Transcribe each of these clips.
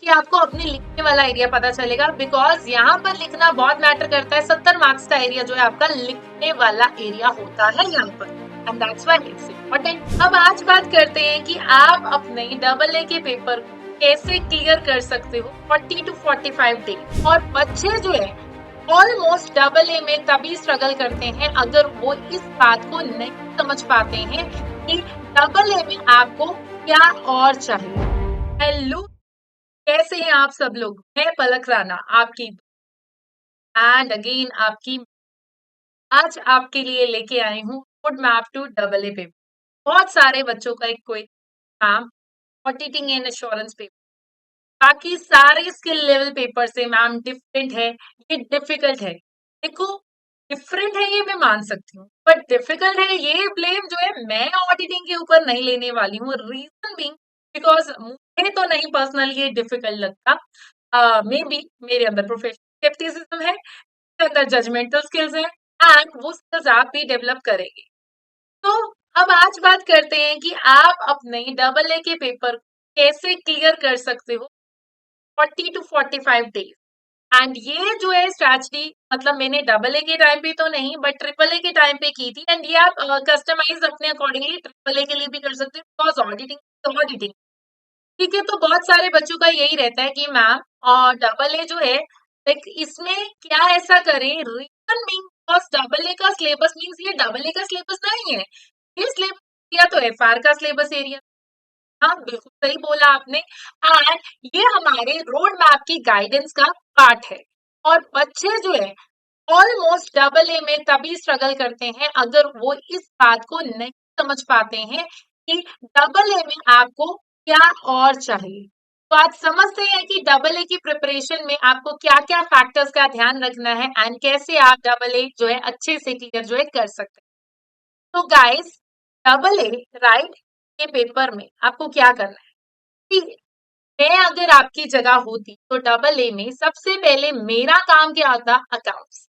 कि आपको अपने लिखने वाला एरिया पता चलेगा, बिकॉज यहाँ पर लिखना बहुत मैटर करता है। 70 मार्क्स का एरिया जो है आपका लिखने वाला एरिया होता है यहाँ पर, and that's why it's important. अब आज बात करते हैं कि आप अपने डबल ए के पेपर को कैसे क्लियर कर सकते हो 40 to 45 डेज। और बच्चे जो है ऑलमोस्ट डबल ए में तभी स्ट्रगल करते हैं अगर वो इस बात को नहीं समझ पाते हैं कि डबल ए में आपको क्या और चाहिए। हेलो, कैसे हैं आप सब लोग? मैं पलक राणा आपकी एंड अगेन आपकी आज आपके लिए लेके आई हूँ road map to double A paper. बहुत सारे बच्चों का एक कोई काम ऑडिटिंग एंड एश्योरेंस पेपर, बाकी सारे स्किल लेवल पेपर से मैम डिफरेंट है, ये डिफिकल्ट है। देखो, डिफरेंट है ये मैं मान सकती हूँ, बट डिफिकल्ट है ये ब्लेम जो है मैं ऑडिटिंग के ऊपर नहीं लेने वाली हूँ। रीजन बीइंग बिकॉज मुझे तो नहीं पर्सनली ये डिफिकल्ट लगता। मे बी मेरे अंदर प्रोफेशनल स्केप्टिसिज्म है, मेरे अंदर जजमेंटल स्किल्स है, एंड वो स्किल्स आप भी डेवलप करेंगे। तो अब आज बात करते हैं कि आप अपने डबल ए के पेपर कैसे क्लियर कर सकते हो 40 to 45 डेज। एंड ये जो है स्ट्रैटेजी मतलब मैंने डबल ए के टाइम पे तो नहीं बट ट्रिपल ए के टाइम पे की थी, एंड ये आप कस्टमाइज अपने अकॉर्डिंगली ट्रिपल ए के लिए भी कर सकते हो, बिकॉज ऑडिटिंग ठीक है। तो बहुत सारे बच्चों का यही रहता है कि मैम और डबल ए जो है लाइक इसमें क्या ऐसा करें। Reason mean because double A का सिलेबस मीन्स ये डबल ए का सिलेबस नहीं है, ये सिलेबस एरिया तो एफआर का सिलेबस एरिया। हाँ, बिल्कुल सही बोला आपने। एंड ये हमारे रोड मैप की गाइडेंस का पार्ट है। और बच्चे जो है ऑलमोस्ट डबल ए में तभी स्ट्रगल करते हैं अगर वो इस बात को नहीं समझ पाते हैं कि डबल ए में आपको क्या और चाहिए। तो आज समझते हैं कि डबल ए की प्रिपरेशन में आपको क्या क्या फैक्टर्स का ध्यान रखना है एंड कैसे आप डबल ए जो है अच्छे से क्लियर जो है कर सकते हैं। तो गाइस, डबल ए राइट के पेपर में आपको क्या करना है कि मैं अगर आपकी जगह होती तो डबल ए में सबसे पहले मेरा काम क्या होता, अकाउंट्स।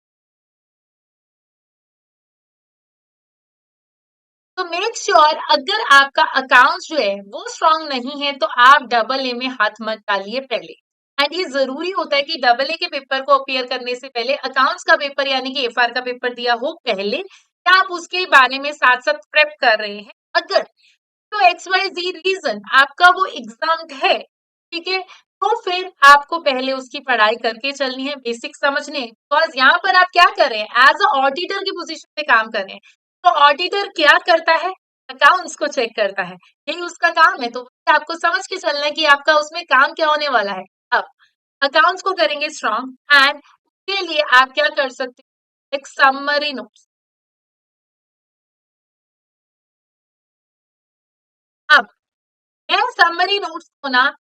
तो मेक श्योर अगर आपका अकाउंट्स जो है वो स्ट्रांग नहीं है तो आप डबल ए में हाथ मत डालिए पहले। एंड ये जरूरी होता है कि डबल ए के पेपर को अपियर करने से पहले अकाउंट्स का पेपर यानी कि एफआर का पेपर दिया हो पहले, या आप उसके बारे में साथ साथ प्रेप कर रहे हैं। अगर तो एक्स वाई जी रीजन आपका वो एग्जाम है, ठीक है, तो फिर आपको पहले उसकी पढ़ाई करके चलनी है, बेसिक समझने। बिकॉज यहाँ पर आप क्या कर रहे हैं, एज अ ऑडिटर की पोजीशन पे काम कर रहे हैं। तो ऑडिटर क्या करता है, अकाउंट्स को चेक करता है, यही उसका काम है। तो आपको समझ के चलना है कि आपका उसमें काम क्या होने वाला है। अब अकाउंट्स को करेंगे स्ट्रॉन्ग, एंड उसके लिए आप क्या कर सकते हैं, एक समरी नोट्स। अब मैं समरी नोट्स को ना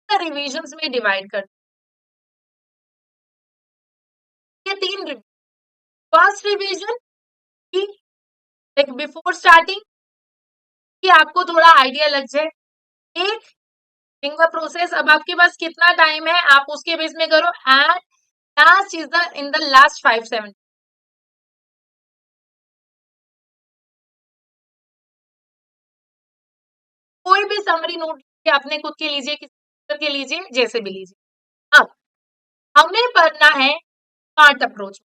रिविजन्स में डिवाइड कर, ये तीन। फर्स्ट रिवीजन की लाइक बिफोर स्टार्टिंग, कि आपको थोड़ा आइडिया लग जाए एक थिंग का प्रोसेस। अब आपके पास कितना टाइम है आप उसके बेस में करो। And last is the in the last 5-7, कोई भी समरी नोट अपने खुद के लीजिए, किसी के लीजिए, जैसे भी लीजिए। अब हमें पढ़ना है स्मार्ट अप्रोच।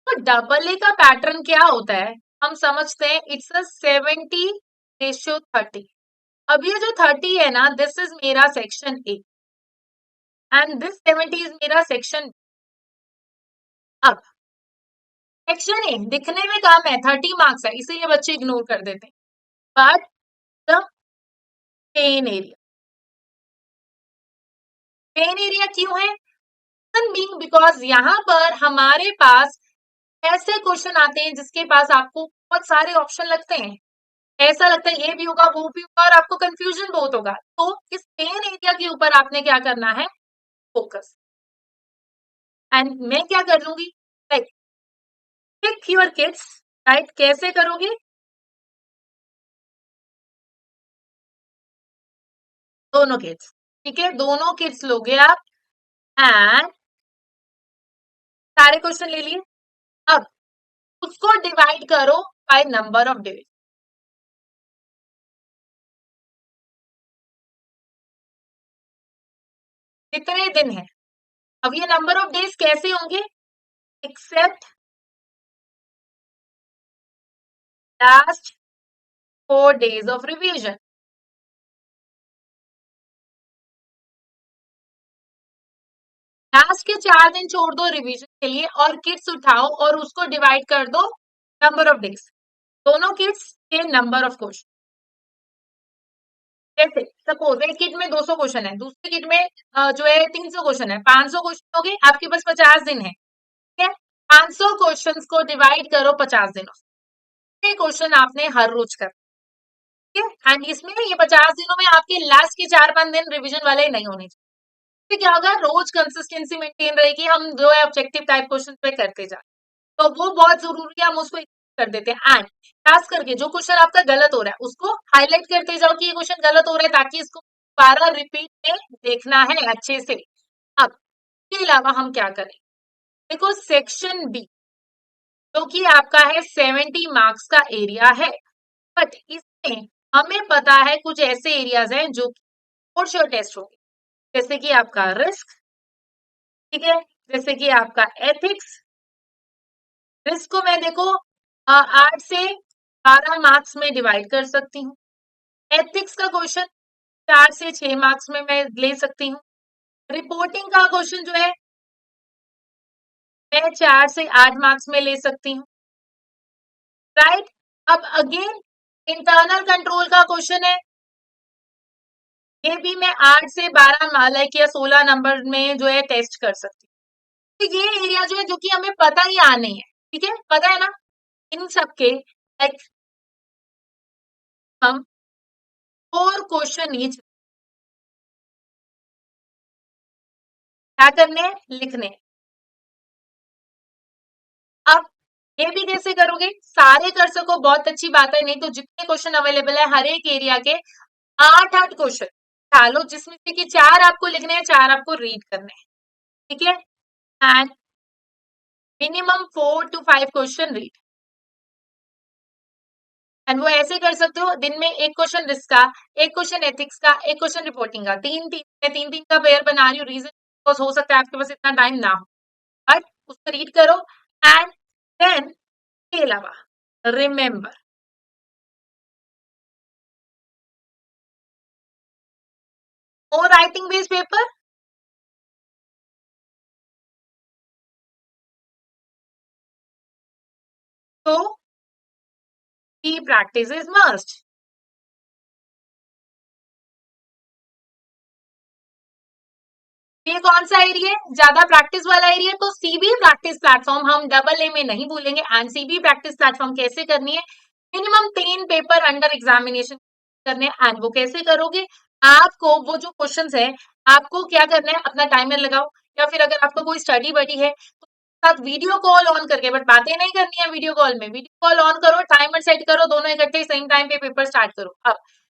तो डबल ए का पैटर्न क्या होता है हम समझते हैं, इट्स अ 70:30। अब ये जो 30 है ना, दिस इज मेरा section A and this 70 is मेरा सेक्शन। अब सेक्शन ए दिखने में कम है, 30 मार्क्स है, इसीलिए बच्चे इग्नोर कर देते हैं। But the pain area, pain area क्यों है, बीइंग बिकॉज यहाँ पर हमारे पास ऐसे क्वेश्चन आते हैं जिसके पास आपको बहुत सारे ऑप्शन लगते हैं। ऐसा लगता है ये भी होगा वो भी होगा और आपको कंफ्यूजन बहुत होगा। तो इस पेन एरिया के ऊपर आपने क्या करना है, फोकस। एंड मैं क्या कर लूंगी, like pick your kids, right, कैसे करोगे, दोनों किड्स, ठीक है, दोनों किड्स लोगे आप एंड सारे क्वेश्चन ले लिए। अब उसको डिवाइड करो बाय नंबर ऑफ डिविजन। कितने दिन है। अब ये नंबर ऑफ डेज कैसे होंगे, except last 4 days of revision. Last के 4 दिन छोड़ दो रिवीजन के लिए और किड्स उठाओ और उसको डिवाइड कर दो नंबर ऑफ डेज, दोनों किड्स के नंबर ऑफ क्वेश्चन। जैसे सपोज एक किट में 200 क्वेश्चन है, दूसरी किट में जो है 300 क्वेश्चन है, 500 क्वेश्चन हो गए, आपके पास 50 दिन है, ठीक है। 500 क्वेश्चंस को डिवाइड करो 50 दिनों से, क्वेश्चन आपने हर रोज कर, ठीक है। एंड इसमें ये 50 दिनों में आपके लास्ट के 4-5 दिन रिविजन वाले नहीं होने चाहिए। तो क्या होगा, रोज कंसिस्टेंसी मेंटेन रहेगी, हम जो है ऑब्जेक्टिव टाइप क्वेश्चन पे करते जाए, तो वो बहुत जरूरी है, हम उसको कर देते हैं। एंड खास करके जो क्वेश्चन आपका गलत हो रहा है उसको हाईलाइट करते जाओ कि ये क्वेश्चन गलत हो रहा है, ताकि इसको दोबारा रिपीट में देखना है अच्छे से। अब इसके अलावा हम क्या करें, देखो सेक्शन बी जो कि आपका है 70 मार्क्स का एरिया है, बट इसमें हमें पता है कुछ ऐसे एरियाज हैं जो फॉर श्योर टेस्ट होंगे, जैसे कि आपका रिस्क, ठीक है, जैसे कि आपका एथिक्स। रिस्क को मैं देखो 8 से 12 मार्क्स में डिवाइड कर सकती हूँ। एथिक्स का क्वेश्चन 4 से 6 मार्क्स में मैं ले सकती हूँ। रिपोर्टिंग का क्वेश्चन जो है मैं 4 से 8 मार्क्स में ले सकती हूँ, राइट। अब अगेन इंटरनल कंट्रोल का क्वेश्चन है, ये भी मैं 8 से 12 लाइक या 16 नंबर में जो है टेस्ट कर सकती हूँ। तो ये एरिया जो है जो कि हमें पता ही आने है, ठीक है, पता है ना, इन सबके लाइक हम 4 क्वेश्चन ईच क्या करने हैं, लिखने हैं। अब ये भी कैसे करोगे, सारे कर सको बहुत अच्छी बात है, नहीं तो जितने क्वेश्चन अवेलेबल है हर एक एरिया के 8-8 क्वेश्चन डालो, जिसमें से कि 4 आपको लिखने हैं, 4 आपको रीड करने हैं, ठीक है। And minimum 4 to 5 question read, and वो ऐसे कर सकते हो, दिन में एक क्वेश्चन रिस्क का, एक क्वेश्चन एथिक्स का, एक क्वेश्चन रिपोर्टिंग का, तीन तीन का पेयर बना रही हूँ, रीजन बिकॉज हो सकता है आपके पास इतना टाइम ना हो, बट उसको रीड करो। एंड देन के अलावा रिमेंबर, और राइटिंग बेस्ड पेपर, तो की प्रैक्टिस इज मस्ट। ये कौन सा एरिया है, ज्यादा प्रैक्टिस वाला एरिया, तो सीबी प्रैक्टिस प्लेटफॉर्म हम डबल ए में नहीं भूलेंगे। एंड सीबी प्रैक्टिस प्लेटफॉर्म कैसे करनी है, मिनिमम 3 पेपर अंडर एग्जामिनेशन करने हैं। एंड वो कैसे करोगे, आपको वो जो क्वेश्चंस है आपको क्या करना है, अपना टाइमर लगाओ, या फिर अगर आपको कोई स्टडी बडी है तो साथ वीडियो कॉल ऑन करके, बट बातें नहीं करनी है वीडियो कॉल में, वीडियो कॉल ऑन करो, टाइमर सेट करो, दोनों इकट्ठे सेम टाइम पे पेपर स्टार्ट करो। अब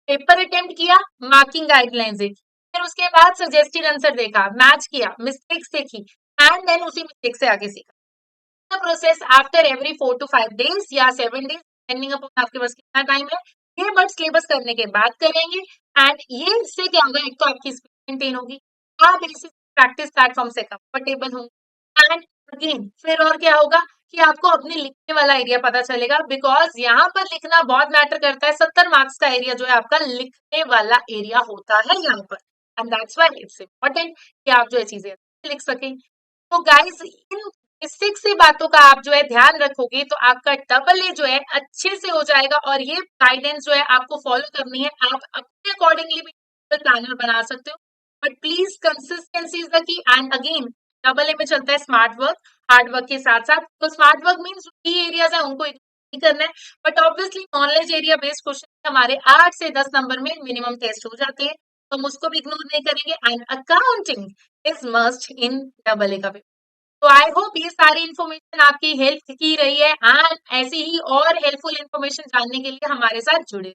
पेपर अटेम्प्ट किया, मार्किंग गाइडलाइंस देखी, फिर उसके बाद सजेस्टेड आंसर देखा, मैच किया, मिस्टेक्स देखी, एंड देन उसी मिस्टेक से आगे सीखा। Process after every 4 to 5 days या 7 days डिपेंडिंग अपॉन आपके पास कितना टाइम है, ये बट सिलेबस करने के बाद करेंगे। एंड ये इससे क्या होगा, एक तो आपकी स्पीड मेंटेन होगी, आप इसी प्रैक्टिस प्लेटफॉर्म से कंफर्टेबल होंगे, एंड अगेन फिर और क्या होगा कि आपको अपने लिखने वाला एरिया पता चलेगा, बिकॉज यहाँ पर लिखना बहुत मैटर करता है। 70 मार्क्स का एरिया जो है आपका लिखने वाला एरिया होता है यहाँ पर, and that's why it's important कि आप जो है चीजें लिख सकें। तो गाइस इन बेसिक सी बातों का आप जो है ध्यान रखोगे तो आपका डबल ए जो है अच्छे से हो जाएगा, और ये गाइडेंस जो है आपको फॉलो करनी है, आप अपने अकॉर्डिंगली भी प्लानर बना सकते हो, but please consistency is the key. And again double A में चलता है स्मार्ट वर्क हार्ड वर्क के साथ साथ, तो स्मार्ट वर्क मीन्स की एरियाज है उनको ही करना है, but obviously knowledge area based question हमारे 8 से 10 नंबर में मिनिमम टेस्ट हो जाते हैं, तो हम उसको भी इग्नोर नहीं करेंगे। And accounting is must in double A का पेपर। तो आई होप ये सारी इन्फॉर्मेशन आपकी हेल्प की रही है, एंड ऐसी ही और हेल्पफुल इन्फॉर्मेशन जानने के लिए हमारे साथ जुड़े।